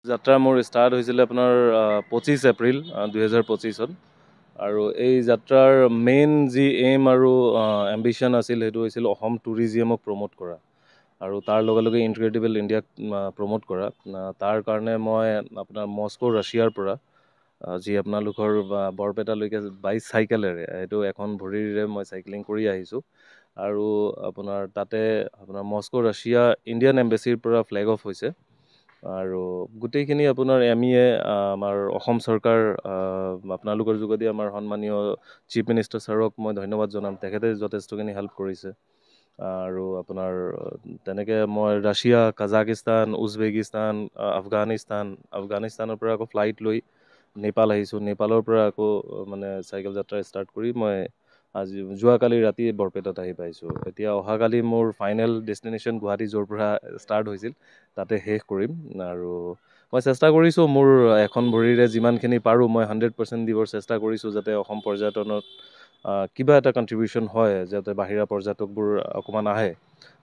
যাত্ৰা মোৰ ষ্টাৰ্ট হৈছিলে আপোনাৰ 25 এপ্ৰিল 2025 আৰু এই যাত্ৰাৰ মেইন যি এইম আৰু এম্বিশ্যন আছিল সেইটো হৈছিল অসম টুৰিজিমক প্ৰমোট কৰা আৰু তাৰ লগে লগে ইনক্ৰেডিবল ইণ্ডিয়াক প্ৰমোট কৰা। তাৰ কাৰণে মই আপোনাৰ মস্কো ৰাছিয়াৰ পৰা যি আপোনালোকৰ বৰপেটালৈকে বাইক চাইকেলেৰে এইটো এখন ভৰিৰে মই চাইক্লিং কৰি আহিছোঁ আৰু আপোনাৰ তাতে আপোনাৰ মস্কো ৰাছিয়া ইণ্ডিয়ান এম্বেচিৰ পৰা ফ্লেগ অফ হৈছে আৰু গোটেইখিনি আপোনাৰ আমাৰ অসম চৰকাৰ আপোনালোকৰ যোগেদি আমাৰ সন্মানীয় চিফ মিনিষ্টাৰ ছাৰক মই ধন্যবাদ জনাম। তেখেতে যথেষ্টখিনি হেল্প কৰিছে আৰু আপোনাৰ তেনেকৈ মই ৰাছিয়া, কাজাকিস্তান, উজবেকিস্তান, আফগানিস্তানৰ পৰা আকৌ ফ্লাইট লৈ নেপাল আহিছোঁ। নেপালৰ পৰা আকৌ মানে চাইকেল যাত্ৰা ষ্টাৰ্ট কৰি মই আজি যোৱাকালি ৰাতি বৰপেটাত আহি পাইছোঁ। এতিয়া অহাকালি মোৰ ফাইনেল ডেষ্টিনেশ্যন গুৱাহাটী, য'ৰ পৰা ষ্টাৰ্ট হৈছিল তাতে শেষ কৰিম আৰু মই চেষ্টা কৰিছোঁ মোৰ এখন ভৰিৰে যিমানখিনি পাৰোঁ মই 100% দিবৰ চেষ্টা কৰিছোঁ যাতে অসম পৰ্যটনত কিবা এটা কণ্ট্ৰিবিউশ্যন হয়, যাতে বাহিৰা পৰ্যটকবোৰ অকণমান আহে।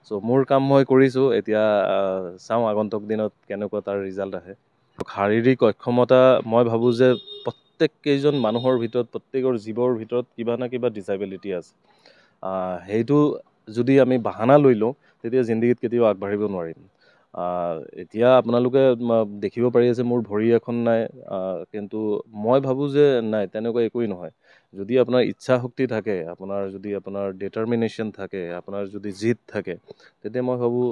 চ' মোৰ কাম মই কৰিছোঁ, এতিয়া চাওঁ আগন্তুক দিনত কেনেকুৱা তাৰ ৰিজাল্ট আহে। শাৰীৰিক অক্ষমতা মই ভাবোঁ যে প্ৰত্যেককেইজন মানুহৰ ভিতৰত, প্ৰত্যেকৰ জীৱৰ ভিতৰত কিবা না কিবা ডিচেবিলিটি আছে। সেইটো যদি আমি বাহানা লৈ লওঁ তেতিয়া জিন্দগীত কেতিয়াও আগবাঢ়িব নোৱাৰিম। এতিয়া আপোনালোকে দেখিব পাৰি আছে মোৰ ভৰি এখন নাই, কিন্তু মই ভাবোঁ যে নাই, তেনেকুৱা একোৱেই নহয়। যদি আপোনাৰ ইচ্ছা শক্তি থাকে, আপোনাৰ ডিটাৰমিনেশ্যন থাকে, আপোনাৰ যদি জিদ থাকে, তেতিয়া মই ভাবোঁ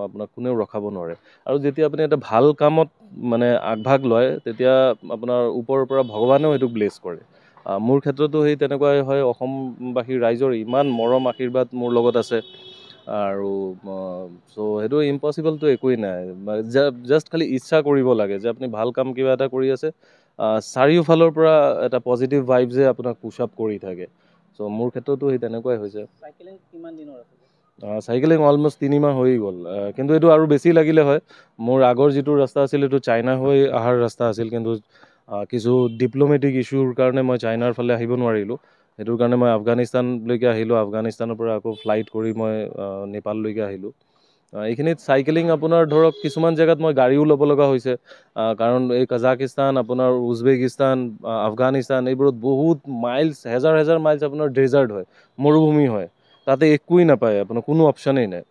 আপোনাক কোনেও ৰখাব নোৱাৰে। আৰু যেতিয়া আপুনি এটা ভাল কামত মানে আগভাগ লয় তেতিয়া আপোনাৰ ওপৰৰ পৰা ভগৱানেও সেইটো ব্লেছ কৰে। মোৰ ক্ষেত্ৰতো সেই তেনেকুৱাই হয়। অসমবাসীৰ ৰাইজৰ ইমান মৰম আশীৰ্বাদ মোৰ লগত আছে আৰু চ' সেইটো ইম্পচিবলটো একোৱেই নাই। জাষ্ট খালি ইচ্ছা কৰিব লাগে যে আপুনি ভাল কাম কিবা এটা কৰি আছে, চাৰিওফালৰ পৰা এটা পজিটিভ ভাইবছে আপোনাক পুছ আপ কৰি থাকে। চ' মোৰ ক্ষেত্ৰতো সেই তেনেকুৱাই হৈছে। চাইকেলিং অলমষ্ট 3 মাহ হৈ গ'ল, কিন্তু এইটো আৰু বেছি লাগিলে হয়। মোৰ আগৰ যিটো ৰাস্তা আছিল এইটো চাইনা হৈ অহাৰ ৰাস্তা আছিল, কিন্তু কিছু ডিপ্ল'মেটিক ইছ্যুৰ কাৰণে মই চাইনাৰ ফালে আহিব নোৱাৰিলোঁ। সেইটোৰ কাৰণে মই আফগানিস্তানলৈকে আহিলোঁ। আফগানিস্তানৰ পৰা আকৌ ফ্লাইট কৰি মই নেপাললৈকে আহিলোঁ। এইখিনিত চাইকেলিং আপোনাৰ ধৰক কিছুমান জেগাত মই গাড়ীও ল'ব লগা হৈছে, কাৰণ এই কাজাকিস্তান, আপোনাৰ উজবেকিস্তান, আফগানিস্তান এইবোৰত বহুত মাইলছ, হেজাৰ হেজাৰ মাইলছ আপোনাৰ ডেজাৰ্ট হয়, মৰুভূমি হয়, তাতে একোৱেই নাপায়, আপোনাৰ কোনো অপশ্যনেই নাই।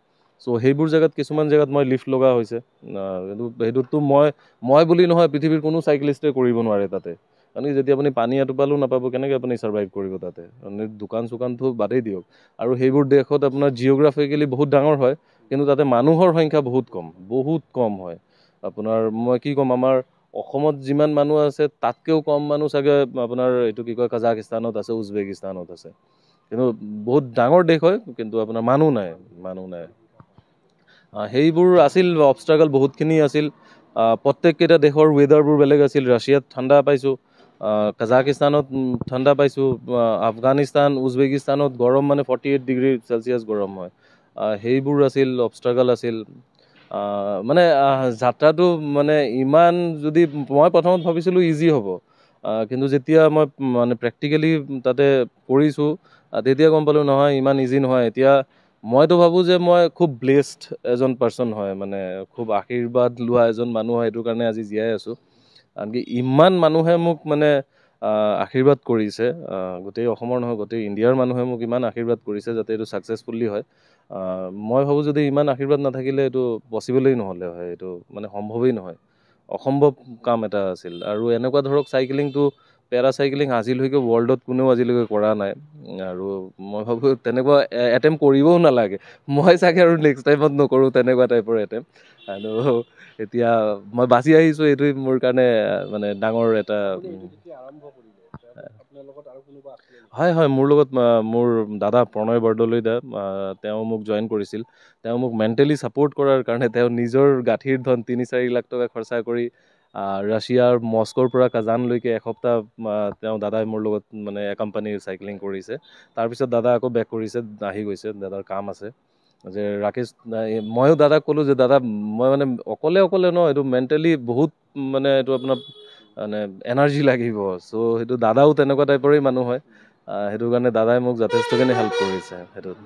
চ' সেইবোৰ জেগাত কিছুমান জেগাত মই লিফ্ট লগা হৈছে। সেইটোতো মই বুলি নহয়, পৃথিৱীৰ কোনো চাইক্লিষ্টেই কৰিব নোৱাৰে তাতে। মানে যেতিয়া আপুনি পানী এটোপালো নাপাব কেনেকৈ আপুনি ছাৰ্ভাইভ কৰিব তাতে। দোকান চোকানটো বাদেই দিয়ক। আৰু সেইবোৰ দেশত আপোনাৰ জিঅ'গ্ৰাফিকেলি বহুত ডাঙৰ হয়, কিন্তু তাতে মানুহৰ সংখ্যা বহুত কম, বহুত কম হয়। আপোনাৰ মই কি ক'ম, আমাৰ অসমত যিমান মানুহ আছে তাতকৈও কম মানুহ চাগে আপোনাৰ এইটো কি কয় কাজাকিস্তানত আছে, উজবেকিস্তানত আছে। কিন্তু বহুত ডাঙৰ দেশ হয়, কিন্তু আপোনাৰ মানুহ নাই, মানুহ নাই। সেইবোৰ আছিল অবষ্টাকল বহুতখিনি আছিল। প্ৰত্যেককেইটা দেশৰ ৱেডাৰবোৰ বেলেগ আছিল। ৰাছিয়াত ঠাণ্ডা পাইছোঁ, কাজাকিস্তানত ঠাণ্ডা পাইছোঁ, আফগানিস্তান, উজবেকিস্তানত গৰম মানে 48 ডিগ্ৰী চেলচিয়াছ গৰম হয়। সেইবোৰ আছিল, অবষ্টাকল আছিল। মানে যাত্ৰাটো মানে ইমান, যদি মই প্ৰথমত ভাবিছিলোঁ ইজি হ'ব, কিন্তু যেতিয়া মই মানে প্ৰেক্টিকেলি তাতে কৰিছোঁ তেতিয়া গম পালোঁ নহয়, ইমান ইজি নহয়। এতিয়া মইতো ভাবোঁ যে মই খুব ব্লেছড এজন পাৰ্চন হয়, মানে খুব আশীৰ্বাদ লোৱা এজন মানুহ হয়, সেইটো কাৰণে আজি জীয়াই আছোঁ। আনকি ইমান মানুহে মোক মানে আশীৰ্বাদ কৰিছে, গোটেই অসমৰ নহয় গোটেই ইণ্ডিয়াৰ মানুহে মোক ইমান আশীৰ্বাদ কৰিছে যাতে এইটো ছাকচেছফুলি হয়। মই ভাবোঁ যদি ইমান আশীৰ্বাদ নাথাকিলে এইটো পচিবলেই নহ'লে হয়, এইটো মানে সম্ভৱেই নহয়, অসম্ভৱ কাম এটা আছিল। আৰু এনেকুৱা ধৰক চাইকেলিংটো, পেৰাচাইকেলিং আজিলৈকে ৱৰ্ল্ডত কোনেও আজিলৈকে কৰা নাই, আৰু মই ভাবোঁ তেনেকুৱা এটেম্প কৰিবও নালাগে। মই চাগে আৰু নেক্সট টাইমত নকৰোঁ তেনেকুৱা টাইপৰ এটেম্প। আৰু এতিয়া মই বাচি আহিছোঁ, এইটোৱে মোৰ কাৰণে মানে ডাঙৰ এটা। হয় হয়, মোৰ লগত মোৰ দাদা প্ৰণয় বৰদলৈ, তেওঁ মোক জইন কৰিছিল। তেওঁ মোক মেণ্টেলি ছাপোৰ্ট কৰাৰ কাৰণে তেওঁ নিজৰ গাঁঠিৰ ধন 3-4 লাখ টকা খৰচা কৰি ৰাছিয়াৰ মস্কোৰ পৰা কাজানলৈকে এসপ্তাহ তেওঁ দাদাই মোৰ লগত মানে কোম্পানীৰ চাইক্লিং কৰিছে। তাৰপিছত দাদা আকৌ বেক কৰিছে, আহি গৈছে, দাদাৰ কাম আছে। যে ৰাকেশ, ময়ো দাদাক ক'লোঁ যে দাদা মই মানে অকলে ন, এইটো মেণ্টেলি বহুত মানে এইটো আপোনাৰ মানে এনাৰ্জি লাগিব। চ' সেইটো দাদাও তেনেকুৱা টাইপৰে মানুহ হয়, সেইটো কাৰণে দাদাই মোক যথেষ্টখিনি হেল্প কৰিছে সেইটোত।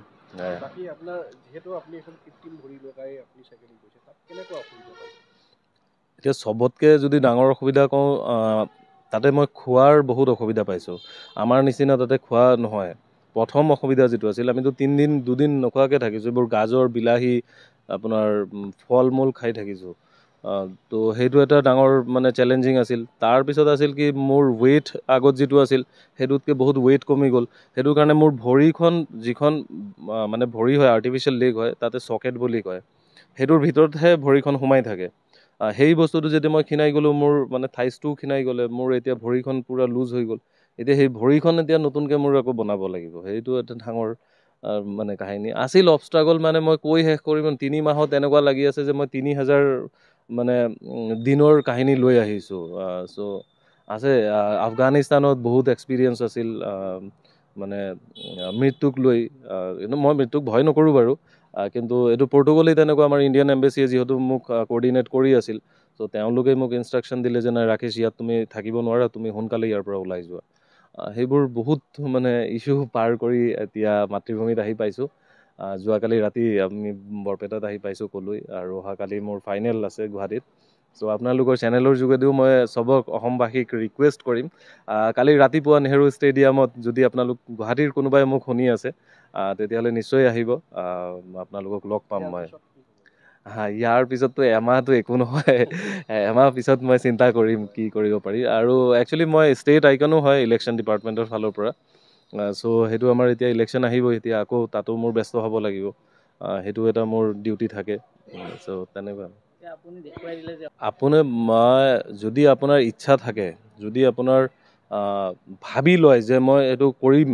বাকী আপোনাৰ যিহেতু আপুনি এখন কৃত্ৰিম ভৰি লগাই আপুনি চাইকেলিং কৰিছে, তাত কেনেকুৱা অসুবিধা পাইছে? এতিয়া চবতকৈ যদি ডাঙৰ অসুবিধা কওঁ, তাতে মই খোৱাৰ বহুত অসুবিধা পাইছোঁ। আমাৰ নিচিনা তাতে খোৱা নহয়। প্ৰথম অসুবিধা যিটো আছিল, আমিতো 3 দিন 2 দিন নোখোৱাকৈ থাকিছোঁ। এইবোৰ গাজৰ, বিলাহী, আপোনাৰ ফল মূল খাই থাকিছোঁ। তো সেইটো এটা ডাঙৰ মানে চেলেঞ্জিং আছিল। তাৰপিছত আছিল কি, মোৰ ৱেইট আগত যিটো আছিল সেইটোতকৈ বহুত ৱেইট কমি গ'ল। সেইটো কাৰণে মোৰ ভৰিখন যিখন মানে ভৰি হয়, আৰ্টিফিচিয়েল লেগ হয়, তাতে চকেট বুলি কয়, সেইটোৰ ভিতৰতহে ভৰিখন সোমাই থাকে। সেই বস্তুটো যেতিয়া মই ক্ষীণাই গ'লোঁ, মোৰ মানে থাইছটোও ক্ষীণাই গ'লে, মোৰ এতিয়া ভৰিখন পূৰা লুজ হৈ গ'ল। এতিয়া সেই ভৰিখন এতিয়া নতুনকৈ মোৰ আকৌ বনাব লাগিব। সেইটো এটা ডাঙৰ মানে কাহিনী আছিল। অবষ্ট্ৰাগল মানে মই কৈ শেষ কৰিব, 3 মাহত এনেকুৱা লাগি আছে যে মই 3000 মানে দিনৰ কাহিনী লৈ আহিছোঁ। চ' আছে। আফগানিস্তানত বহুত এক্সপিৰিয়েঞ্চ আছিল, মানে মৃত্যুক লৈ। কিন্তু মই মৃত্যুক ভয় নকৰোঁ বাৰু। কিন্তু এইটো পৰ্টুগলেই তেনেকুৱা, আমাৰ ইণ্ডিয়ান এম্বেচিয়ে যিহেতু মোক কোঅৰ্ডিনেট কৰি আছিল, চ' তেওঁলোকে মোক ইনষ্ট্ৰাকশ্যন দিলে যে নাই ৰাকেশ, ইয়াত তুমি থাকিব নোৱাৰা, তুমি সোনকালে ইয়াৰ পৰা ওলাই যোৱা। সেইবোৰ বহুত মানে ইছ্যু পাৰ কৰি এতিয়া মাতৃভূমিত আহি পাইছোঁ। যোৱাকালি ৰাতি আমি বৰপেটাত আহি পাইছোঁ কলৈ, আৰু অহাকালি মোৰ ফাইনেল আছে গুৱাহাটীত। চ' আপোনালোকৰ চেনেলৰ যোগেদিও মই চবক অসমবাসীক ৰিকুৱেষ্ট কৰিম, কালি ৰাতিপুৱা নেহেৰু ষ্টেডিয়ামত যদি আপোনালোক গুৱাহাটীৰ কোনোবাই মোক শুনি আছে, তেতিয়াহ'লে নিশ্চয় আহিব। আপোনালোকক লগ পাম মই। ইয়াৰ পিছততো এমাহটো একো নহয়। এমাহ পিছত মই চিন্তা কৰিম কি কৰিব পাৰি। আৰু একচুৱেলি মই ষ্টেট আইকনো হয় ইলেকশ্যন ডিপাৰ্টমেণ্টৰ ফালৰ পৰা। চ' সেইটো আমাৰ এতিয়া ইলেকশ্যন আহিব, এতিয়া আকৌ তাতো মোৰ ব্যস্ত হ'ব লাগিব। সেইটো এটা মোৰ ডিউটি থাকে। চ' তেনেকুৱা আপুনি মই যদি আপোনাৰ ইচ্ছা থাকে, যদি আপোনাৰ ভাবি লয় যে মই এইটো কৰিম,